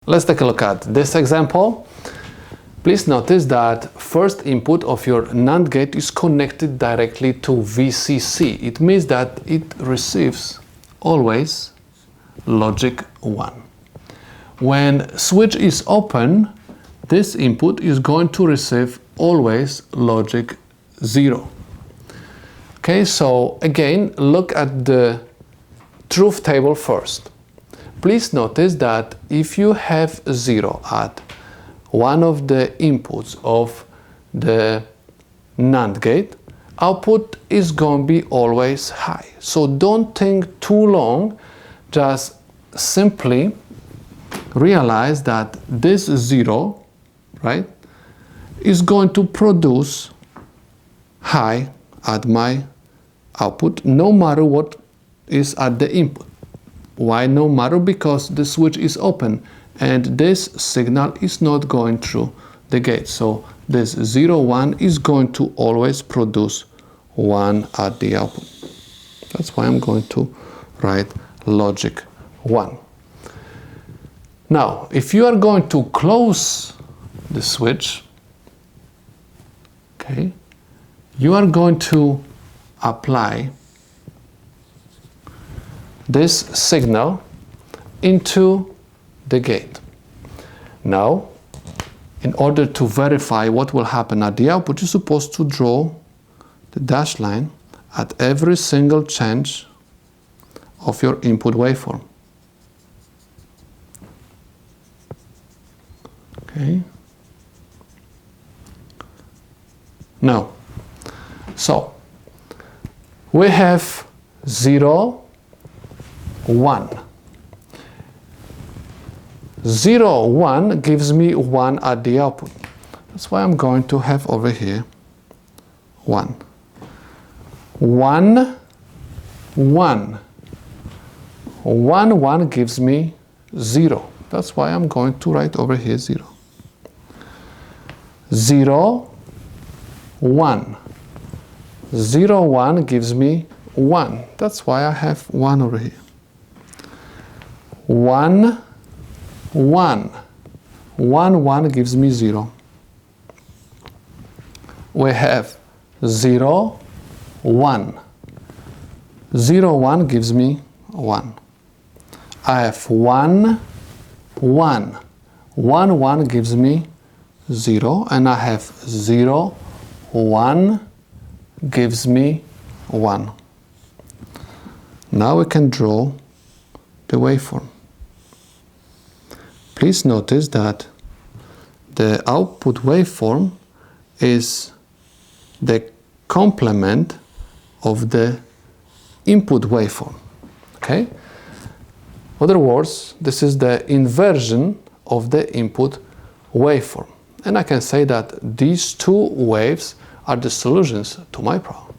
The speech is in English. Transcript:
Let's take a look at this example. Please notice that first input of your NAND gate is connected directly to VCC. It means that it receives always logic 1. When switch is open, this input is going to receive always logic 0. Okay, so again, look at the truth table first. Please notice that if you have 0 at one of the inputs of the NAND gate, output is going to be always high. So don't think too long, just simply realize that this 0, right, is going to produce high at my output no matter what is at the input. Why no matter? Because the switch is open and this signal is not going through the gate. So this 0, 1 is going to always produce 1 at the output. That's why I'm going to write logic 1. Now, if you are going to close the switch, okay, you are going to apply this signal into the gate. Now, in order to verify what will happen at the output, you're supposed to draw the dashed line at every single change of your input waveform. Okay. Now, so we have 0, 1. 0, 1 gives me 1 at the output. That's why I'm going to have over here 1. 1, 1. 1, 1 gives me 0. That's why I'm going to write over here 0. 0, 1. 0, 1 gives me 1. That's why I have 1 over here. 1, 1. 1, 1 gives me 0. We have 0, 1. 0, 1 gives me 1. I have 1, 1. 1, 1 gives me 0. And I have 0, 1 gives me 1. Now we can draw the waveform. Please notice that the output waveform is the complement of the input waveform. Okay? In other words, this is the inversion of the input waveform. And I can say that these two waves are the solutions to my problem.